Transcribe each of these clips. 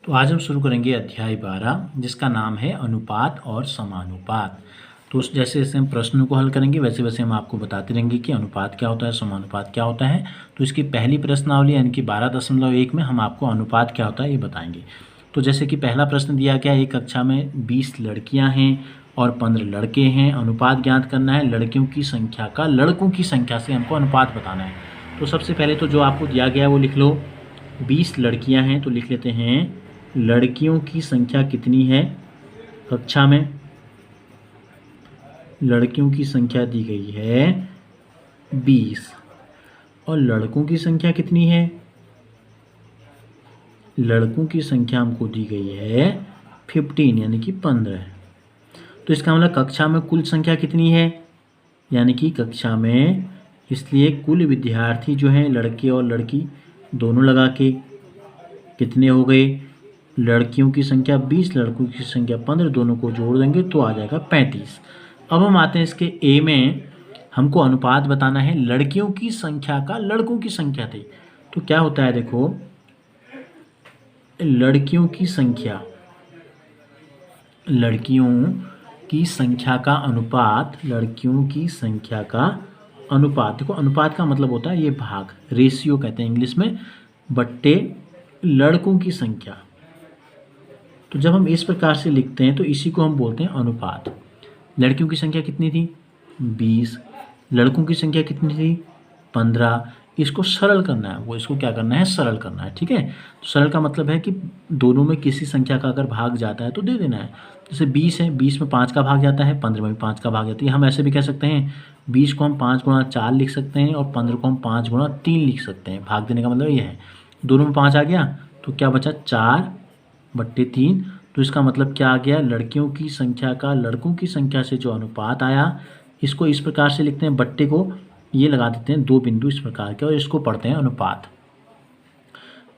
तो आज हम शुरू करेंगे अध्याय 12 जिसका नाम है अनुपात और समानुपात। तो जैसे जैसे हम प्रश्नों को हल करेंगे वैसे वैसे हम आपको बताते रहेंगे कि अनुपात क्या होता है, समानुपात क्या होता है। तो इसकी पहली प्रश्नावली यानी कि 12.1 में हम आपको अनुपात क्या होता है ये बताएंगे। तो जैसे कि पहला प्रश्न दिया गया, एक कक्षा में 20 लड़कियाँ हैं और 15 लड़के हैं, अनुपात ज्ञात करना है लड़कियों की संख्या का लड़कों की संख्या से हमको अनुपात बताना है। तो सबसे पहले तो जो आपको दिया गया है वो लिख लो। 20 लड़कियां हैं तो लिख लेते हैं लड़कियों की संख्या कितनी है। कक्षा में लड़कियों की संख्या दी गई है 20 और लड़कों की संख्या कितनी है। लड़कों की संख्या हमको दी गई है 15 यानी कि 15। तो इसका मतलब कक्षा में कुल संख्या कितनी है, यानी कि कक्षा में, इसलिए कुल विद्यार्थी जो हैं लड़के और लड़की दोनों लगा के कितने हो गए। लड़कियों की संख्या 20, लड़कों की संख्या 15, दोनों को जोड़ देंगे तो आ जाएगा 35। अब हम आते हैं इसके ए में, हमको अनुपात बताना है लड़कियों की संख्या का लड़कों की संख्या से। तो क्या होता है देखो, लड़कियों की संख्या का अनुपात, लड़कियों की संख्या का अनुपात। देखो अनुपात का मतलब होता है ये भाग, रेशियो कहते हैं इंग्लिश में, बट्टे लड़कों की संख्या। तो जब हम इस प्रकार से लिखते हैं तो इसी को हम बोलते हैं अनुपात। लड़कियों की संख्या कितनी थी 20, लड़कों की संख्या कितनी थी 15। इसको सरल करना है, वो इसको क्या करना है, सरल करना है। ठीक है, तो सरल का मतलब है कि दोनों में किसी संख्या का अगर भाग जाता है तो दे देना है। जैसे 20 है, 20 में 5 का भाग जाता है, 15 में भी 5 का भाग जाता है। हम ऐसे भी कह सकते हैं 20 को हम 5 गुणा 4 लिख सकते हैं और 15 को हम 5 गुणा 3 लिख सकते हैं। भाग देने का मतलब ये है, दोनों में 5 आ गया तो क्या बचा 4/3। तो इसका मतलब क्या आ गया, लड़कियों की संख्या का लड़कों की संख्या से जो अनुपात आया, इसको इस प्रकार से लिखते हैं, बट्टे को ये लगा देते हैं 2 बिंदु इस प्रकार के और इसको पढ़ते हैं अनुपात।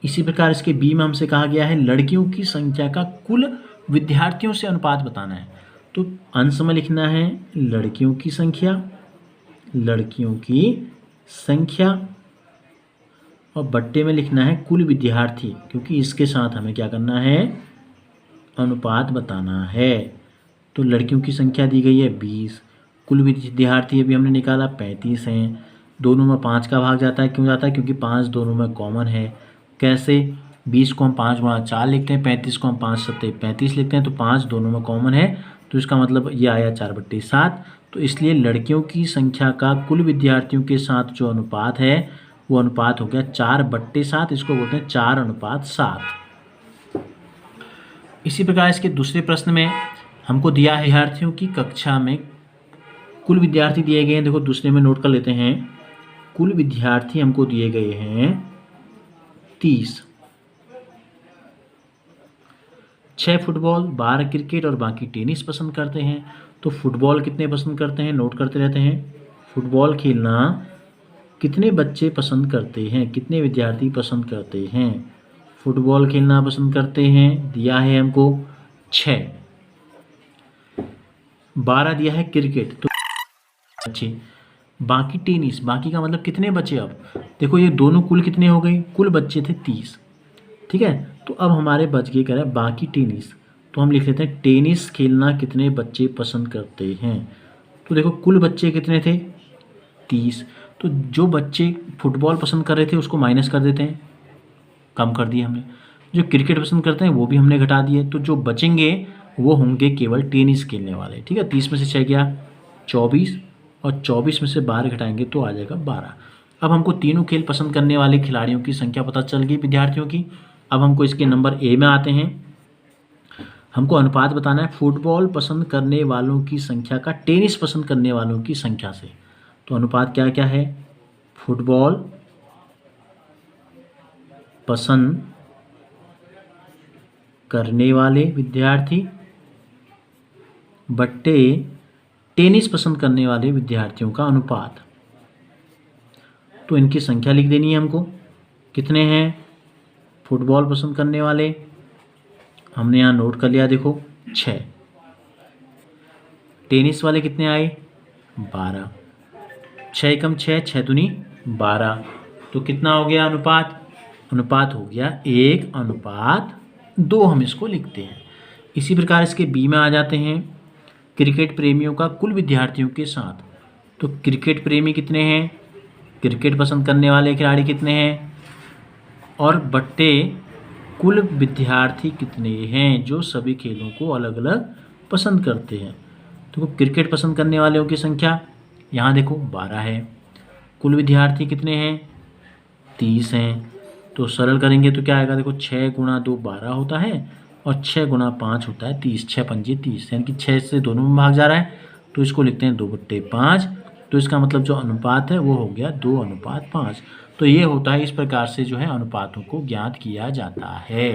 इसी प्रकार इसके बी में हमसे कहा गया है लड़कियों की संख्या का कुल विद्यार्थियों से अनुपात बताना है। तो अंश में लिखना है लड़कियों की संख्या और बट्टे में लिखना है कुल विद्यार्थी, क्योंकि इसके साथ हमें क्या करना है, अनुपात बताना है। तो लड़कियों की संख्या दी गई है 20, कुल विद्यार्थी अभी हमने निकाला 35 हैं। दोनों में 5 का भाग जाता है, क्यों जाता है, क्योंकि 5 दोनों में कॉमन है। कैसे, 20 को हम 5 गुणा 4 लिखते हैं, 35 को हम 5 सत्ते 35 लिखते हैं, तो 5 दोनों में कॉमन है, तो इसका मतलब ये आया 4/7। तो इसलिए लड़कियों की संख्या का कुल विद्यार्थियों के साथ जो अनुपात है वो अनुपात हो गया 4/7। इसको बोलते हैं 4:7। इसी प्रकार इसके दूसरे प्रश्न में हमको दिया है विद्यार्थियों की कक्षा में कुल विद्यार्थी दिए गए हैं। देखो दूसरे में नोट कर लेते हैं, कुल विद्यार्थी हमको दिए गए हैं 30। 6 फुटबॉल, 12 क्रिकेट और बाकी टेनिस पसंद करते हैं। तो फुटबॉल कितने पसंद करते हैं, नोट करते रहते हैं। फुटबॉल खेलना कितने बच्चे पसंद करते हैं, कितने विद्यार्थी पसंद करते हैं, फुटबॉल खेलना पसंद करते हैं, दिया है हमको 6। 12 दिया है क्रिकेट, तो बच्चे, बाकी टेनिस, बाकी का मतलब कितने बचे। अब देखो ये दोनों कुल कितने हो गए, कुल बच्चे थे 30। ठीक है, तो अब हमारे बच गए कह रहे हैं बाकी टेनिस, तो हम लिख लेते हैं टेनिस खेलना कितने बच्चे पसंद करते हैं। तो देखो कुल बच्चे कितने थे 30, तो जो बच्चे फुटबॉल पसंद कर रहे थे उसको माइनस कर देते हैं, कम कर दिया हमने। जो क्रिकेट पसंद करते हैं वो भी हमने घटा दिए, तो जो बचेंगे वो होंगे केवल टेनिस खेलने वाले। ठीक है, 30 में से 6 गया 24 और 24 में से 12 घटाएंगे तो आ जाएगा 12। अब हमको तीनों खेल पसंद करने वाले खिलाड़ियों की संख्या पता चल गई विद्यार्थियों की। अब हमको इसके नंबर ए में आते हैं, हमको अनुपात बताना है फुटबॉल पसंद करने वालों की संख्या का टेनिस पसंद करने वालों की संख्या से। तो अनुपात क्या क्या है, फुटबॉल पसंद करने वाले विद्यार्थी बट्टे टेनिस पसंद करने वाले विद्यार्थियों का अनुपात। तो इनकी संख्या लिख देनी है हमको, कितने हैं फुटबॉल पसंद करने वाले, हमने यहाँ नोट कर लिया, देखो 6। टेनिस वाले कितने आए 12, 6 कम 6, 6 दूनी 12। तो कितना हो गया अनुपात, अनुपात हो गया 1:12। 2 हम इसको लिखते हैं। इसी प्रकार इसके बी में आ जाते हैं, क्रिकेट प्रेमियों का कुल विद्यार्थियों के साथ। तो क्रिकेट प्रेमी कितने हैं, क्रिकेट पसंद करने वाले खिलाड़ी कितने हैं, और बट्टे कुल विद्यार्थी कितने हैं जो सभी खेलों को अलग अलग पसंद करते हैं। तो क्रिकेट पसंद करने वालों की संख्या यहाँ देखो 12 है, कुल विद्यार्थी कितने हैं 30 हैं। तो सरल करेंगे तो क्या आएगा, देखो 6 गुणा 2 12 होता है और 6 गुणा 5 होता है 30, 6 पंजे 30, यानी कि 6 से दोनों में भाग जा रहा है, तो इसको लिखते हैं 2/5। तो इसका मतलब जो अनुपात है वो हो गया 2:5। तो ये होता है, इस प्रकार से जो है अनुपातों को ज्ञात किया जाता है।